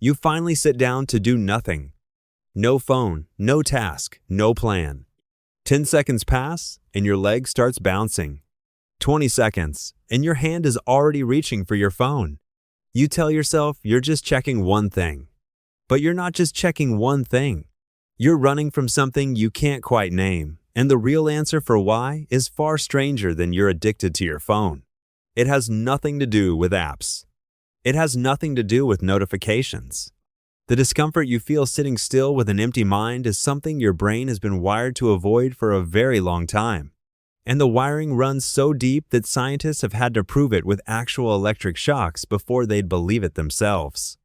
You finally sit down to do nothing. No phone, no task, no plan. 10 seconds pass, and your leg starts bouncing. 20 seconds, and your hand is already reaching for your phone. You tell yourself you're just checking one thing. But you're not just checking one thing. You're running from something you can't quite name, and the real answer for why is far stranger than you're addicted to your phone. It has nothing to do with apps. It has nothing to do with notifications. The discomfort you feel sitting still with an empty mind is something your brain has been wired to avoid for a very long time. And the wiring runs so deep that scientists have had to prove it with actual electric shocks before they'd believe it themselves.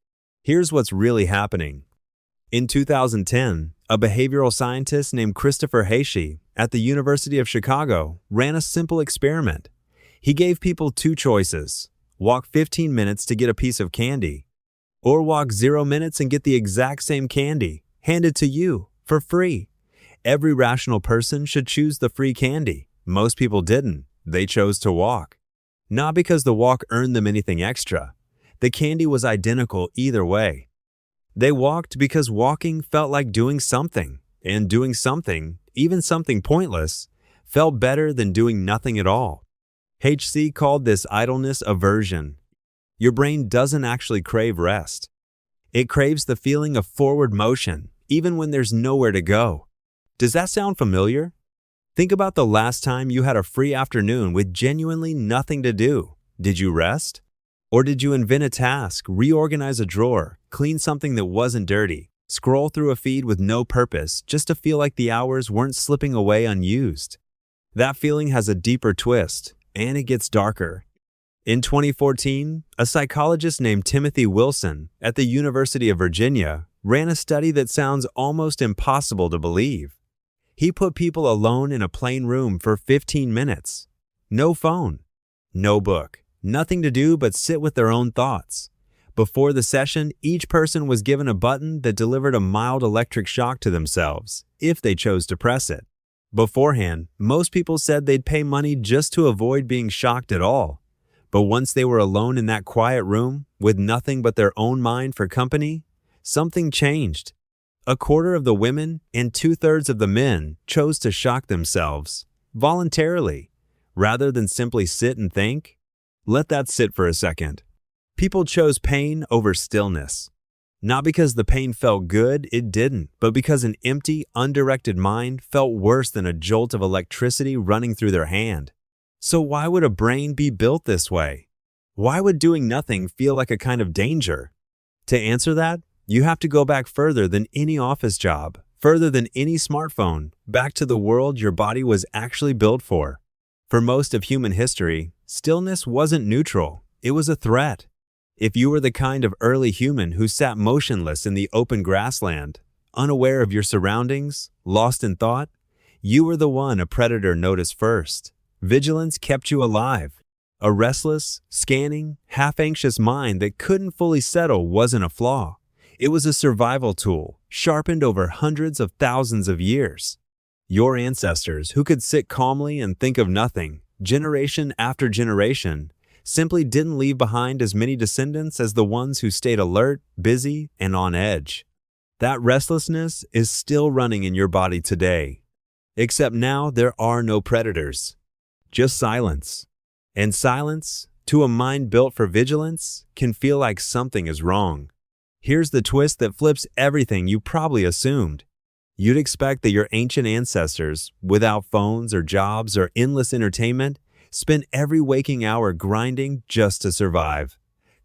Here's what's really happening. In 2010, a behavioral scientist named Christopher Hsee at the University of Chicago ran a simple experiment. He gave people two choices: walk 15 minutes to get a piece of candy, or walk 0 minutes and get the exact same candy, handed to you, for free. Every rational person should choose the free candy. Most people didn't. They chose to walk. Not because the walk earned them anything extra. The candy was identical either way. They walked because walking felt like doing something, and doing something, even something pointless, felt better than doing nothing at all. Hsee called this idleness aversion. Your brain doesn't actually crave rest. It craves the feeling of forward motion, even when there's nowhere to go. Does that sound familiar? Think about the last time you had a free afternoon with genuinely nothing to do. Did you rest? Or did you invent a task, reorganize a drawer, clean something that wasn't dirty, scroll through a feed with no purpose just to feel like the hours weren't slipping away unused? That feeling has a deeper twist, and it gets darker. In 2014, a psychologist named Timothy Wilson at the University of Virginia ran a study that sounds almost impossible to believe. He put people alone in a plain room for 15 minutes. No phone, no book, nothing to do but sit with their own thoughts. Before the session, each person was given a button that delivered a mild electric shock to themselves, if they chose to press it. Beforehand, most people said they'd pay money just to avoid being shocked at all. But once they were alone in that quiet room, with nothing but their own mind for company, something changed. A quarter of the women and 2/3 of the men chose to shock themselves, voluntarily, rather than simply sit and think. Let that sit for a second. People chose pain over stillness. Not because the pain felt good, it didn't, but because an empty, undirected mind felt worse than a jolt of electricity running through their hand. So why would a brain be built this way? Why would doing nothing feel like a kind of danger? To answer that, you have to go back further than any office job, further than any smartphone, back to the world your body was actually built for. For most of human history, stillness wasn't neutral, it was a threat. If you were the kind of early human who sat motionless in the open grassland, unaware of your surroundings, lost in thought, you were the one a predator noticed first. Vigilance kept you alive. A restless, scanning, half-anxious mind that couldn't fully settle wasn't a flaw. It was a survival tool, sharpened over hundreds of thousands of years. Your ancestors, who could sit calmly and think of nothing, generation after generation, simply didn't leave behind as many descendants as the ones who stayed alert, busy, and on edge. That restlessness is still running in your body today. Except now there are no predators, just silence. And silence, to a mind built for vigilance, can feel like something is wrong. Here's the twist that flips everything you probably assumed. You'd expect that your ancient ancestors, without phones or jobs or endless entertainment, spent every waking hour grinding just to survive.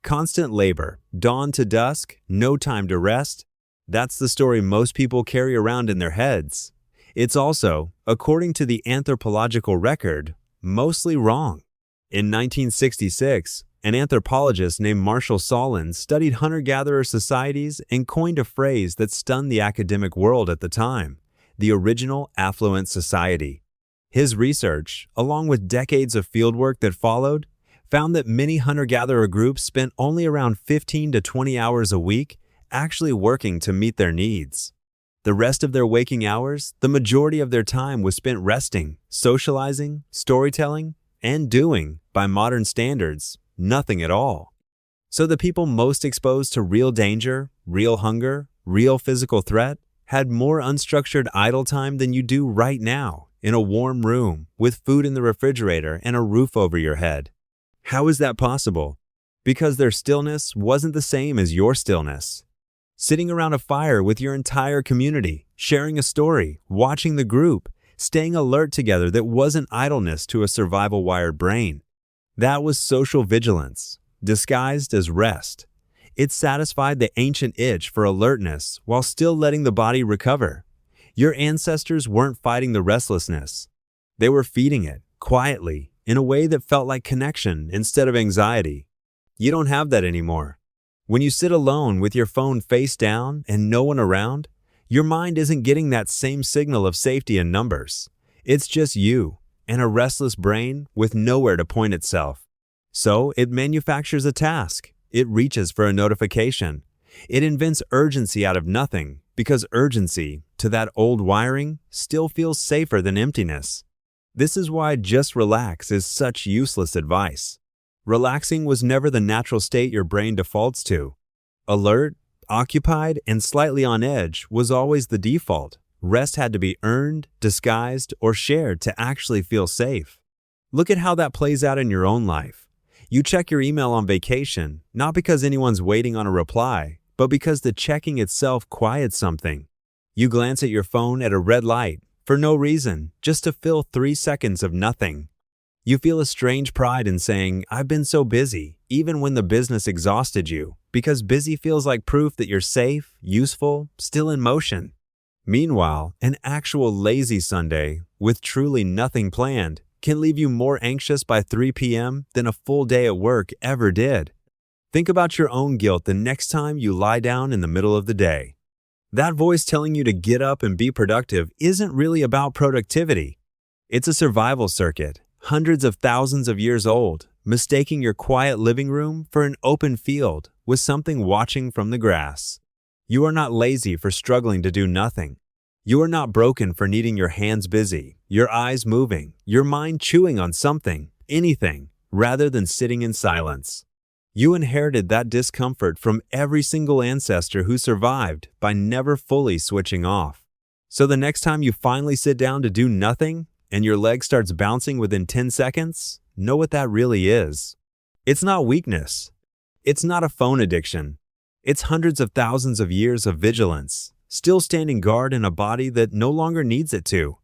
Constant labor, dawn to dusk, no time to rest. That's the story most people carry around in their heads. It's also, according to the anthropological record, mostly wrong. In 1966, an anthropologist named Marshall Sahlins studied hunter-gatherer societies and coined a phrase that stunned the academic world at the time: the original affluent society. His research, along with decades of fieldwork that followed, found that many hunter-gatherer groups spent only around 15 to 20 hours a week actually working to meet their needs. The rest of their waking hours, the majority of their time was spent resting, socializing, storytelling, and doing, by modern standards, nothing at all. So the people most exposed to real danger, real hunger, real physical threat, had more unstructured idle time than you do right now, in a warm room, with food in the refrigerator and a roof over your head. How is that possible? Because their stillness wasn't the same as your stillness. Sitting around a fire with your entire community, sharing a story, watching the group, staying alert together, that wasn't idleness to a survival-wired brain. That was social vigilance, disguised as rest. It satisfied the ancient itch for alertness while still letting the body recover. Your ancestors weren't fighting the restlessness. They were feeding it, quietly, in a way that felt like connection instead of anxiety. You don't have that anymore. When you sit alone with your phone face down and no one around, your mind isn't getting that same signal of safety and numbers. It's just you and a restless brain with nowhere to point itself. So it manufactures a task. It reaches for a notification. It invents urgency out of nothing because urgency, to that old wiring, still feels safer than emptiness. This is why just relax is such useless advice. Relaxing was never the natural state your brain defaults to. Alert, occupied, and slightly on edge was always the default. Rest had to be earned, disguised, or shared to actually feel safe. Look at how that plays out in your own life. You check your email on vacation, not because anyone's waiting on a reply, but because the checking itself quiets something. You glance at your phone at a red light, for no reason, just to fill 3 seconds of nothing. You feel a strange pride in saying, "I've been so busy," even when the business exhausted you, because busy feels like proof that you're safe, useful, still in motion. Meanwhile, an actual lazy Sunday, with truly nothing planned, can leave you more anxious by 3 p.m. than a full day at work ever did. Think about your own guilt the next time you lie down in the middle of the day. That voice telling you to get up and be productive isn't really about productivity. It's a survival circuit, hundreds of thousands of years old, mistaking your quiet living room for an open field with something watching from the grass. You are not lazy for struggling to do nothing. You are not broken for needing your hands busy, your eyes moving, your mind chewing on something, anything, rather than sitting in silence. You inherited that discomfort from every single ancestor who survived by never fully switching off. So the next time you finally sit down to do nothing, and your leg starts bouncing within 10 seconds, know what that really is. It's not weakness. It's not a phone addiction. It's hundreds of thousands of years of vigilance, still standing guard in a body that no longer needs it to.